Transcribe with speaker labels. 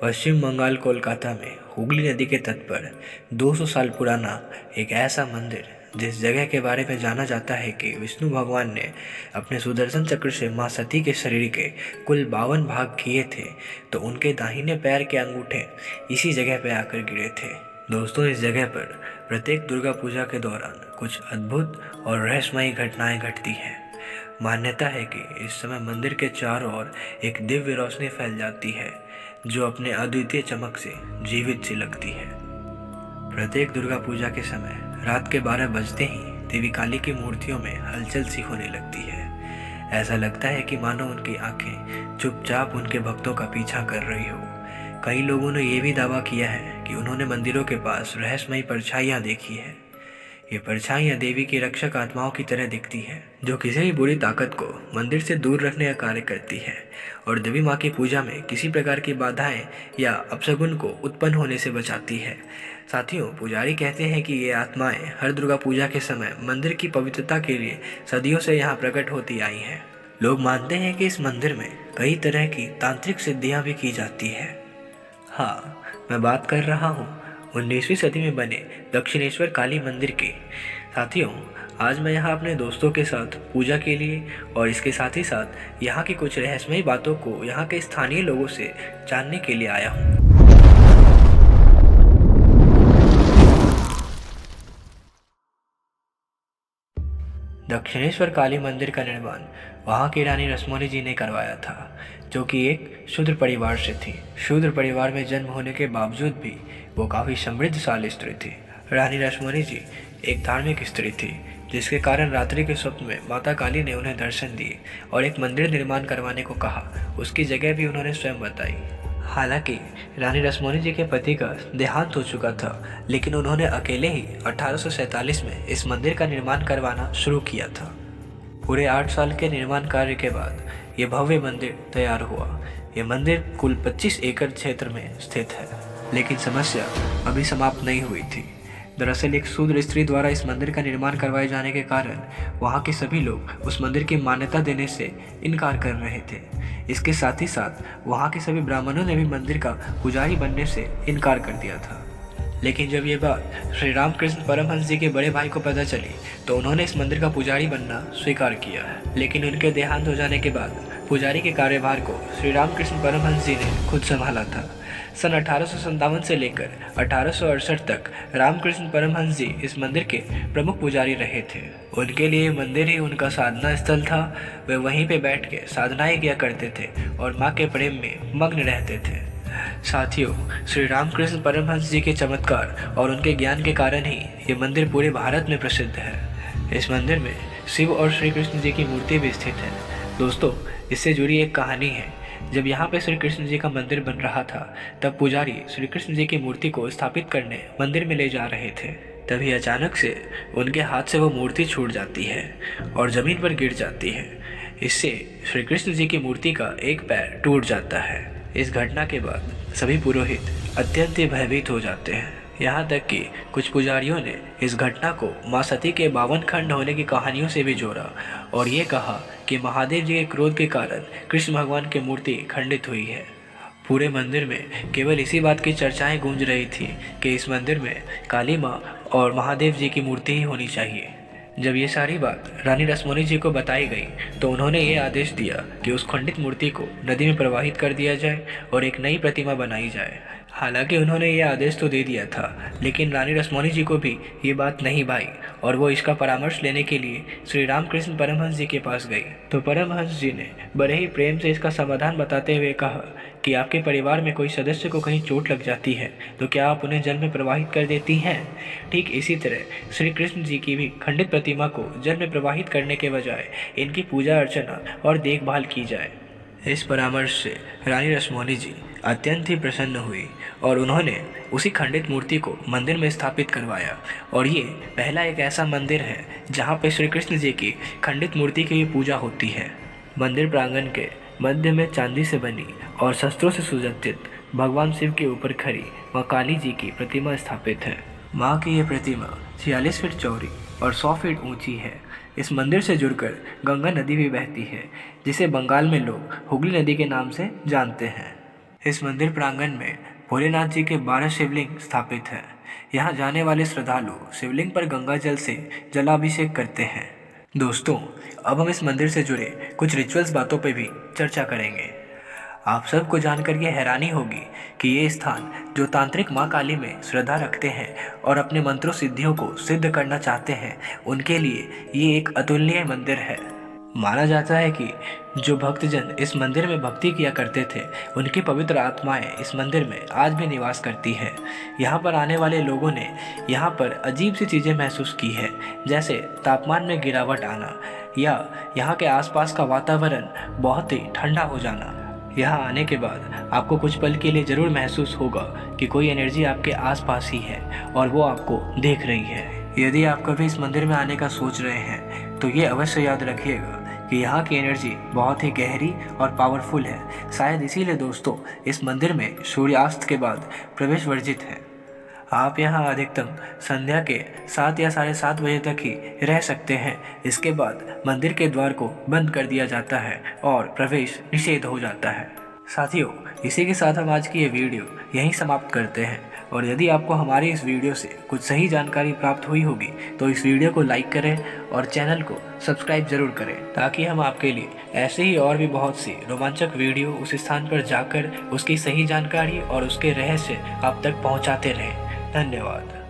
Speaker 1: पश्चिम बंगाल कोलकाता में हुगली नदी के तट पर 200 साल पुराना एक ऐसा मंदिर जिस जगह के बारे में जाना जाता है कि विष्णु भगवान ने अपने सुदर्शन चक्र से मां सती के शरीर के कुल 52 भाग किए थे, तो उनके दाहिने पैर के अंगूठे इसी जगह पर आकर गिरे थे। दोस्तों, इस जगह पर प्रत्येक दुर्गा पूजा के दौरान कुछ अद्भुत और रहस्यमयी घटनाएं घटती हैं। मान्यता है कि इस समय मंदिर के चारों ओर एक दिव्य रोशनी फैल जाती है जो अपने अद्वितीय चमक से जीवित सी लगती है। प्रत्येक दुर्गा पूजा के समय रात के 12 बजते ही देवी काली की मूर्तियों में हलचल सी होने लगती है। ऐसा लगता है कि मानो उनकी आंखें चुपचाप उनके भक्तों का पीछा कर रही हो। कई लोगों ने यह भी दावा किया है कि उन्होंने मंदिरों के पास रहस्यमयी परछाइयाँ देखी है। ये परछाइयाँ देवी की रक्षक आत्माओं की तरह दिखती हैं, जो किसी भी बुरी ताकत को मंदिर से दूर रखने का कार्य करती है और देवी माँ की पूजा में किसी प्रकार की बाधाएं या अपशगुन को उत्पन्न होने से बचाती है। साथियों, पुजारी कहते हैं कि ये आत्माएं हर दुर्गा पूजा के समय मंदिर की पवित्रता के लिए सदियों से यहाँ प्रकट होती आई हैं। लोग मानते हैं कि इस मंदिर में कई तरह की तांत्रिक सिद्धियाँ भी की जाती है। हाँ, मैं बात कर रहा हूँ 19वीं सदी में बने दक्षिणेश्वर काली मंदिर के। साथियों, आज मैं यहाँ अपने दोस्तों के साथ पूजा के लिए और इसके साथ ही साथ यहाँ की कुछ रहस्यमयी बातों को यहाँ के स्थानीय लोगों से जानने के लिए आया हूँ। दक्षिणेश्वर काली मंदिर का निर्माण वहाँ की रानी रसमोनी जी ने करवाया था, जो कि एक शूद्र परिवार से थी। शूद्र परिवार में जन्म होने के बावजूद भी वो काफ़ी समृद्धशाली स्त्री थी। रानी रसमोनी जी एक धार्मिक स्त्री थी, जिसके कारण रात्रि के स्वप्न में माता काली ने उन्हें दर्शन दिए और एक मंदिर निर्माण करवाने को कहा। उसकी जगह भी उन्होंने स्वयं बताई। हालांकि रानी रसमोनी जी के पति का देहांत हो चुका था, लेकिन उन्होंने अकेले ही 1847 में इस मंदिर का निर्माण करवाना शुरू किया था। पूरे 8 साल के निर्माण कार्य के बाद ये भव्य मंदिर तैयार हुआ। ये मंदिर कुल 25 एकड़ क्षेत्र में स्थित है, लेकिन समस्या अभी समाप्त नहीं हुई थी। दरअसल एक शूद्र स्त्री द्वारा इस मंदिर का निर्माण करवाए जाने के कारण वहाँ के सभी लोग उस मंदिर की मान्यता देने से इनकार कर रहे थे। इसके साथ ही साथ वहाँ के सभी ब्राह्मणों ने भी मंदिर का पुजारी बनने से इनकार कर दिया था। लेकिन जब ये बात श्री रामकृष्ण परमहंस जी के बड़े भाई को पता चली, तो उन्होंने इस मंदिर का पुजारी बनना स्वीकार किया। लेकिन उनके देहांत हो जाने के बाद पुजारी के कार्यभार को श्री रामकृष्ण परमहंस जी ने खुद संभाला था। सन 1857 से लेकर 1868 तक रामकृष्ण परमहंस जी इस मंदिर के प्रमुख पुजारी रहे थे। उनके लिए मंदिर ही उनका साधना स्थल था। वे वहीं पे बैठ के साधनाएं किया करते थे और माँ के प्रेम में मग्न रहते थे। साथियों, श्री रामकृष्ण परमहंस जी के चमत्कार और उनके ज्ञान के कारण ही ये मंदिर पूरे भारत में प्रसिद्ध है। इस मंदिर में शिव और श्री कृष्ण जी की मूर्ति भी स्थित है। दोस्तों, इससे जुड़ी एक कहानी है। जब यहाँ पे श्री कृष्ण जी का मंदिर बन रहा था, तब पुजारी श्री कृष्ण जी की मूर्ति को स्थापित करने मंदिर में ले जा रहे थे। तभी अचानक से उनके हाथ से वो मूर्ति छूट जाती है और ज़मीन पर गिर जाती है। इससे श्री कृष्ण जी की मूर्ति का एक पैर टूट जाता है। इस घटना के बाद सभी पुरोहित अत्यंत ही भयभीत हो जाते हैं। यहाँ तक कि कुछ पुजारियों ने इस घटना को माँ सती के 52 खंड होने की कहानियों से भी जोड़ा और ये कहा कि महादेव जी के क्रोध के कारण कृष्ण भगवान की मूर्ति खंडित हुई है। पूरे मंदिर में केवल इसी बात की चर्चाएं गूंज रही थी कि इस मंदिर में काली माँ और महादेव जी की मूर्ति ही होनी चाहिए। जब ये सारी बात रानी रसमोनी जी को बताई गई, तो उन्होंने ये आदेश दिया कि उस खंडित मूर्ति को नदी में प्रवाहित कर दिया जाए और एक नई प्रतिमा बनाई जाए। हालांकि उन्होंने ये आदेश तो दे दिया था, लेकिन रानी रसमोनी जी को भी ये बात नहीं भाई और वो इसका परामर्श लेने के लिए श्री रामकृष्ण परमहंस जी के पास गई। तो परमहंस जी ने बड़े ही प्रेम से इसका समाधान बताते हुए कहा कि आपके परिवार में कोई सदस्य को कहीं चोट लग जाती है तो क्या आप उन्हें जल में प्रवाहित कर देती हैं? ठीक इसी तरह श्री कृष्ण जी की भी खंडित प्रतिमा को जल में प्रवाहित करने के बजाय इनकी पूजा अर्चना और देखभाल की जाए। इस परामर्श से रानी रसमोनी जी अत्यंत ही प्रसन्न हुई और उन्होंने उसी खंडित मूर्ति को मंदिर में स्थापित करवाया। और ये पहला एक ऐसा मंदिर है जहाँ पे श्री कृष्ण जी की खंडित मूर्ति की भी पूजा होती है। मंदिर प्रांगण के मध्य में चांदी से बनी और शस्त्रों से सुसज्जित भगवान शिव के ऊपर खड़ी माँ काली जी की प्रतिमा स्थापित है। माँ की ये प्रतिमा 46 फीट चौड़ी और 100 फीट ऊंची है। इस मंदिर से जुड़कर गंगा नदी भी बहती है, जिसे बंगाल में लोग हुगली नदी के नाम से जानते हैं। इस मंदिर प्रांगण में भोलेनाथ जी के 12 शिवलिंग स्थापित हैं। यहाँ जाने वाले श्रद्धालु शिवलिंग पर गंगा जल से जलाभिषेक करते हैं। दोस्तों, अब हम इस मंदिर से जुड़े कुछ रिचुअल्स बातों पर भी चर्चा करेंगे। आप सबको जानकर ये हैरानी होगी कि ये स्थान जो तांत्रिक माँ काली में श्रद्धा रखते हैं और अपने मंत्रों सिद्धियों को सिद्ध करना चाहते हैं, उनके लिए ये एक अतुलनीय मंदिर है। माना जाता है कि जो भक्तजन इस मंदिर में भक्ति किया करते थे, उनकी पवित्र आत्माएं इस मंदिर में आज भी निवास करती है। यहाँ पर आने वाले लोगों ने यहाँ पर अजीब सी चीज़ें महसूस की है, जैसे तापमान में गिरावट आना या यहाँ के आसपास का वातावरण बहुत ही ठंडा हो जाना। यहाँ आने के बाद आपको कुछ पल के लिए ज़रूर महसूस होगा कि कोई एनर्जी आपके आसपास ही है और वो आपको देख रही है। यदि आप कभी इस मंदिर में आने का सोच रहे हैं तो ये अवश्य याद रखिएगा कि यहाँ की एनर्जी बहुत ही गहरी और पावरफुल है। शायद इसीलिए दोस्तों इस मंदिर में सूर्यास्त के बाद प्रवेश वर्जित है। आप यहाँ अधिकतम संध्या के 7 या 7:30 बजे तक ही रह सकते हैं। इसके बाद मंदिर के द्वार को बंद कर दिया जाता है और प्रवेश निषेध हो जाता है। साथियों, इसी के साथ हम आज की ये वीडियो यहीं समाप्त करते हैं। और यदि आपको हमारी इस वीडियो से कुछ सही जानकारी प्राप्त हुई होगी तो इस वीडियो को लाइक करें और चैनल को सब्सक्राइब जरूर करें, ताकि हम आपके लिए ऐसे ही और भी बहुत सी रोमांचक वीडियो उस स्थान पर जाकर उसकी सही जानकारी और उसके रहस्य आप तक पहुंचाते रहें। धन्यवाद।